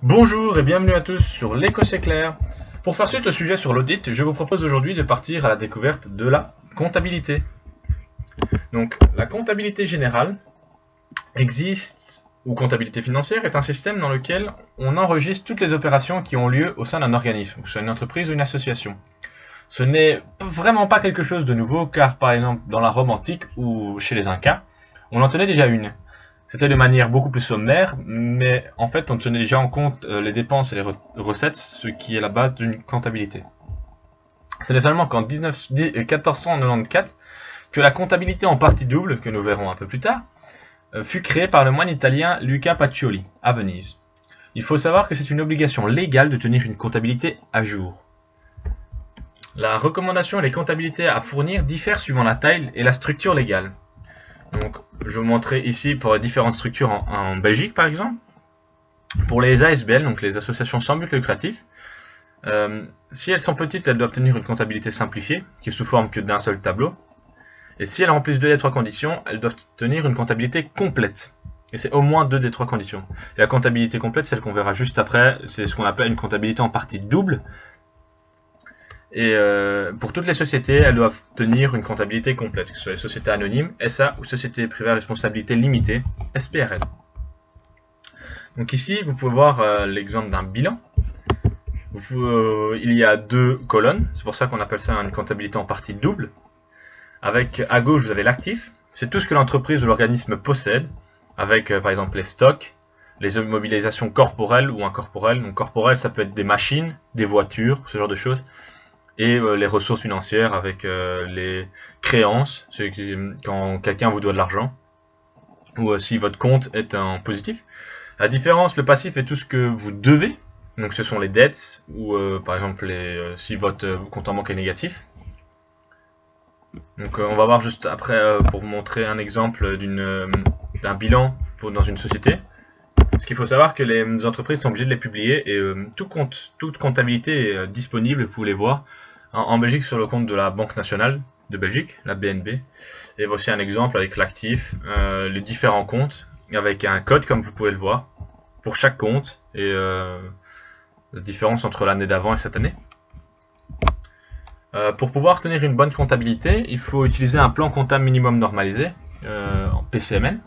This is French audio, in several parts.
Bonjour et bienvenue à tous sur l'Éco c'est clair. Pour faire suite au sujet sur l'audit, je vous propose aujourd'hui de partir à la découverte de la comptabilité. Donc, la comptabilité générale existe, ou comptabilité financière, est un système dans lequel on enregistre toutes les opérations qui ont lieu au sein d'un organisme, que ce soit une entreprise ou une association. Ce n'est vraiment pas quelque chose de nouveau, car par exemple dans la Rome antique ou chez les Incas, on en tenait déjà une. C'était de manière beaucoup plus sommaire, mais en fait on tenait déjà en compte les dépenses et les recettes, ce qui est la base d'une comptabilité. Ce n'est seulement qu'en 1494 que la comptabilité en partie double, que nous verrons un peu plus tard, fut créée par le moine italien Luca Pacioli, à Venise. Il faut savoir que c'est une obligation légale de tenir une comptabilité à jour. La recommandation et les comptabilités à fournir diffèrent suivant la taille et la structure légale. Donc, je vais vous montrer ici pour les différentes structures en Belgique par exemple. Pour les ASBL, donc les associations sans but lucratif, si elles sont petites, elles doivent tenir une comptabilité simplifiée, qui est sous forme que d'un seul tableau. Et si elles remplissent 2 des 3 conditions, elles doivent tenir une comptabilité complète. Et c'est au moins 2 des 3 conditions. Et la comptabilité complète, celle qu'on verra juste après, c'est ce qu'on appelle une comptabilité en partie double. Et pour toutes les sociétés, elles doivent tenir une comptabilité complète, que ce soit les sociétés anonymes, SA, ou sociétés privées à responsabilité limitée, SPRL. Donc ici, vous pouvez voir l'exemple d'un bilan. Il y a 2 colonnes, c'est pour ça qu'on appelle ça une comptabilité en partie double. Avec à gauche, vous avez l'actif, c'est tout ce que l'entreprise ou l'organisme possède, avec par exemple les stocks, les immobilisations corporelles ou incorporelles. Donc corporelles, ça peut être des machines, des voitures, ce genre de choses. Et les ressources financières avec les créances, quand quelqu'un vous doit de l'argent, ou si votre compte est en positif. La différence, le passif est tout ce que vous devez, donc ce sont les dettes, ou par exemple si votre compte en banque est négatif. Donc on va voir juste après pour vous montrer un exemple d'un bilan dans une société. Parce qu'il faut savoir que les entreprises sont obligées de les publier et toute comptabilité est disponible, vous pouvez les voir en Belgique sur le compte de la Banque nationale de Belgique, la BNB. Et voici un exemple avec l'actif, les différents comptes, avec un code comme vous pouvez le voir, pour chaque compte et la différence entre l'année d'avant et cette année. Pour pouvoir tenir une bonne comptabilité, il faut utiliser un plan comptable minimum normalisé, en PCMN.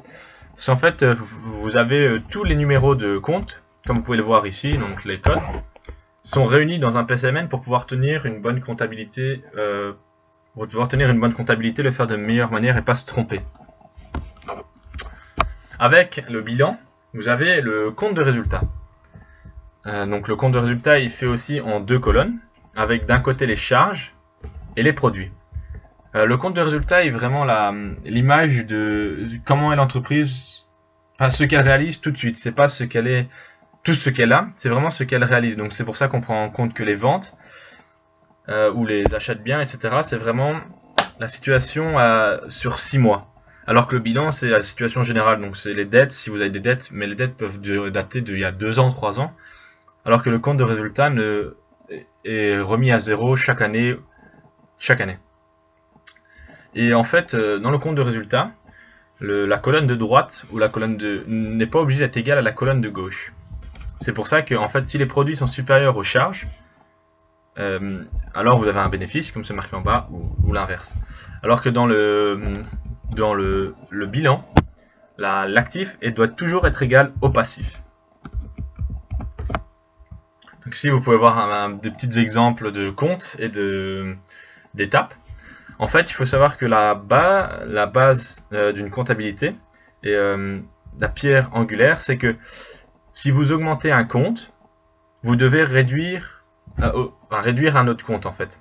Parce qu'en fait, vous avez tous les numéros de compte, comme vous pouvez le voir ici, donc les codes, sont réunis dans un PCMN pour pouvoir tenir une bonne comptabilité, le faire de meilleure manière et pas se tromper. Avec le bilan, vous avez le compte de résultat. Donc le compte de résultat, il fait aussi en 2 colonnes, avec d'un côté les charges et les produits. Le compte de résultat est vraiment l'image de comment est l'entreprise, enfin ce qu'elle réalise tout de suite. C'est pas tout ce qu'elle a, c'est vraiment ce qu'elle réalise. Donc c'est pour ça qu'on prend en compte que les ventes ou les achats de biens, etc. C'est vraiment la situation sur 6 mois. Alors que le bilan, c'est la situation générale. Donc c'est les dettes, si vous avez des dettes, mais les dettes peuvent dater d'il y a 2 ans, 3 ans. Alors que le compte de résultat est remis à zéro chaque année. Et en fait, dans le compte de résultat, la colonne de droite ou la colonne n'est pas obligée d'être égale à la colonne de gauche. C'est pour ça que en fait, si les produits sont supérieurs aux charges, alors vous avez un bénéfice, comme c'est marqué en bas, ou l'inverse. Alors que dans le bilan, l'actif doit toujours être égal au passif. Donc ici, vous pouvez voir des petits exemples de comptes et d'étapes. En fait, il faut savoir que la base d'une comptabilité et la pierre angulaire, c'est que si vous augmentez un compte, vous devez réduire un autre compte en fait.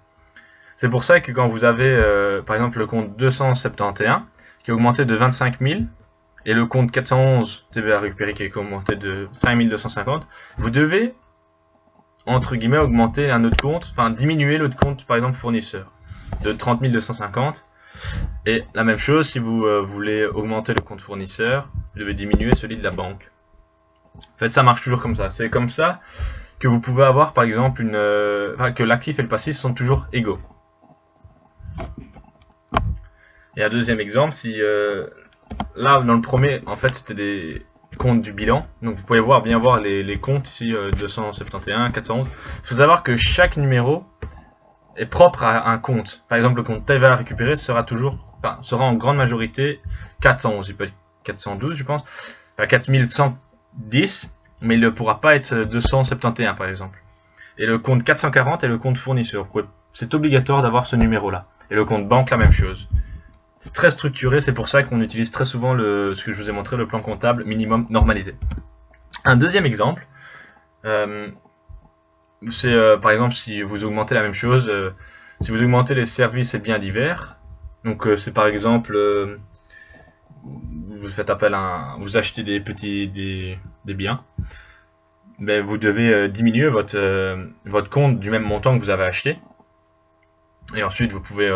C'est pour ça que quand vous avez par exemple le compte 271 qui est augmenté de 25 000 et le compte 411 TVA récupéré qui est augmenté de 5 250, vous devez entre guillemets augmenter un autre compte, enfin diminuer l'autre compte par exemple fournisseur de 30 250. Et la même chose si vous voulez augmenter le compte fournisseur, vous devez diminuer celui de la banque. En fait, ça marche toujours comme ça. C'est comme ça que vous pouvez avoir par exemple que l'actif et le passif sont toujours égaux. Et un deuxième exemple, si là dans le premier, en fait, c'était des compte du bilan. Donc vous pouvez bien voir les comptes ici, 271, 411. Il faut savoir que chaque numéro est propre à un compte. Par exemple, le compte TVA à récupérer sera en grande majorité 411, il peut être 412 je pense, 4110, mais il ne pourra pas être 271 par exemple. Et le compte 440 est le compte fournisseur. C'est obligatoire d'avoir ce numéro là. Et le compte banque la même chose. C'est très structuré, c'est pour ça qu'on utilise très souvent ce que je vous ai montré, le plan comptable minimum normalisé. Un deuxième exemple, c'est par exemple si vous augmentez la même chose, si vous augmentez les services et biens divers, donc c'est par exemple, vous faites appel vous achetez des biens, mais vous devez diminuer votre compte du même montant que vous avez acheté. Et ensuite, vous pouvez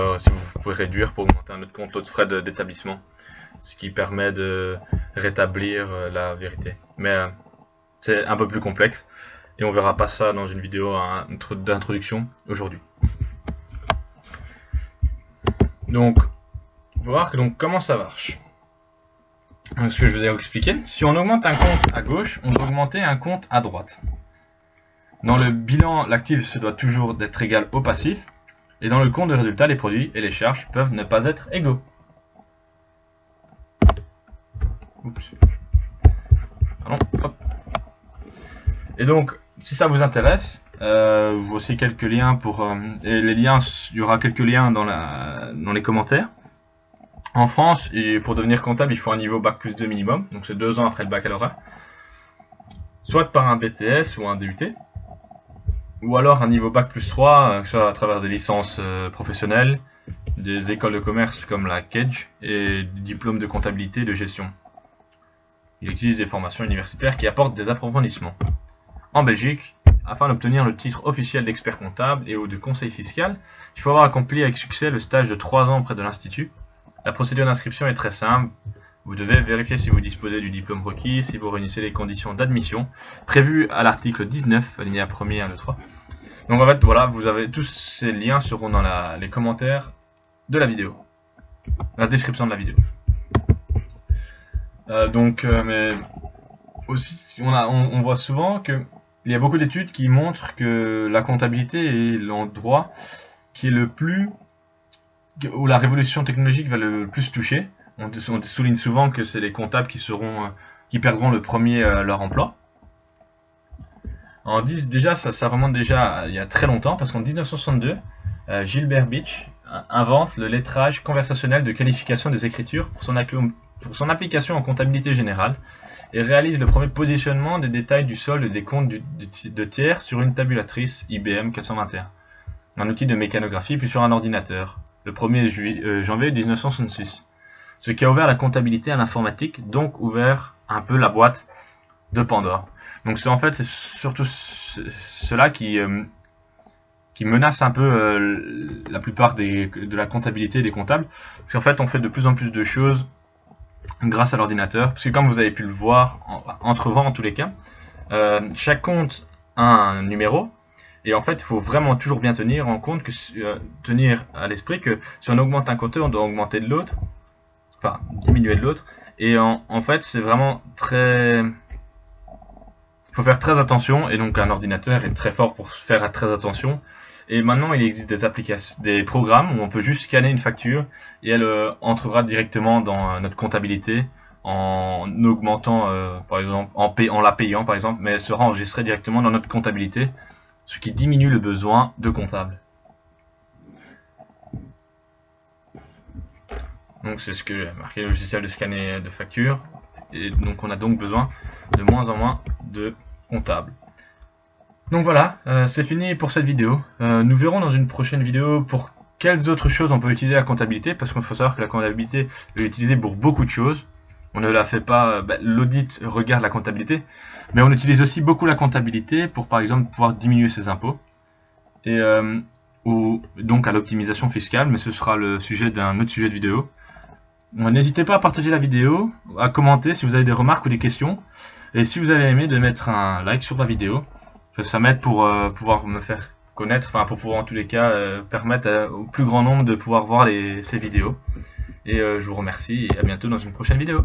réduire pour augmenter un autre compte, d'autres frais d'établissement, ce qui permet de rétablir la vérité. Mais c'est un peu plus complexe, et on verra pas ça dans une vidéo d'introduction aujourd'hui. Donc, on va voir comment ça marche. Donc, ce que je vous ai expliqué, si on augmente un compte à gauche, on doit augmenter un compte à droite. Dans le bilan, l'actif se doit toujours d'être égal au passif. Et dans le compte de résultat, les produits et les charges peuvent ne pas être égaux. Oups. Pardon, hop. Et donc, si ça vous intéresse, voici quelques liens et les liens, il y aura quelques liens dans les commentaires. En France, et pour devenir comptable, il faut un niveau Bac+2 minimum, donc c'est 2 ans après le baccalauréat, soit par un BTS ou un DUT, ou alors un niveau Bac+3, soit à travers des licences professionnelles, des écoles de commerce comme la KEDGE et des diplômes de comptabilité et de gestion. Il existe des formations universitaires qui apportent des approfondissements. En Belgique, afin d'obtenir le titre officiel d'expert comptable et ou de conseil fiscal, il faut avoir accompli avec succès le stage de 3 ans auprès de l'Institut. La procédure d'inscription est très simple. Vous devez vérifier si vous disposez du diplôme requis, si vous réunissez les conditions d'admission prévues à l'article 19, alinéa 1er 1, 2, 3. Donc en fait, voilà, tous ces liens seront dans les commentaires de la vidéo, la description de la vidéo. Mais aussi, on voit souvent qu'il y a beaucoup d'études qui montrent que la comptabilité est l'endroit qui est où la révolution technologique va le plus toucher. On souligne souvent que c'est les comptables qui perdront le premier leur emploi. Déjà, ça remonte déjà il y a très longtemps, parce qu'en 1962, Gilbert Beach invente le lettrage conversationnel de qualification des écritures pour son application en comptabilité générale, et réalise le premier positionnement des détails du solde des comptes de tiers sur une tabulatrice IBM 421, un outil de mécanographie, puis sur un ordinateur, le 1er janvier 1966. Ce qui a ouvert la comptabilité à l'informatique, donc ouvert un peu la boîte de Pandore. Donc c'est surtout cela qui menace un peu la plupart de la comptabilité et des comptables, parce qu'en fait on fait de plus en plus de choses grâce à l'ordinateur, parce que comme vous avez pu le voir, entrevoir en tous les cas, chaque compte a un numéro, et en fait il faut vraiment toujours bien tenir à l'esprit que si on augmente un compteur, on doit augmenter de l'autre, enfin diminuer de l'autre, et en fait c'est vraiment il faut faire très attention, et donc un ordinateur est très fort pour faire très attention. Et maintenant il existe des programmes où on peut juste scanner une facture et elle entrera directement dans notre comptabilité en augmentant, par exemple, en la payant par exemple, mais elle sera enregistrée directement dans notre comptabilité, ce qui diminue le besoin de comptable. Donc c'est ce que j'ai marqué, le logiciel de scanner de facture, et donc on a donc besoin de moins en moins de comptables. Donc voilà, c'est fini pour cette vidéo. Nous verrons dans une prochaine vidéo pour quelles autres choses on peut utiliser la comptabilité, parce qu'il faut savoir que la comptabilité est utilisée pour beaucoup de choses. On ne la fait pas, l'audit regarde la comptabilité, mais on utilise aussi beaucoup la comptabilité pour par exemple pouvoir diminuer ses impôts, et ou donc à l'optimisation fiscale, mais ce sera le sujet d'un autre sujet de vidéo. N'hésitez pas à partager la vidéo, à commenter si vous avez des remarques ou des questions, et si vous avez aimé, de mettre un like sur la vidéo. Ça m'aide pour pouvoir me faire connaître, enfin pour pouvoir en tous les cas permettre au plus grand nombre de pouvoir voir ces vidéos. Et je vous remercie et à bientôt dans une prochaine vidéo.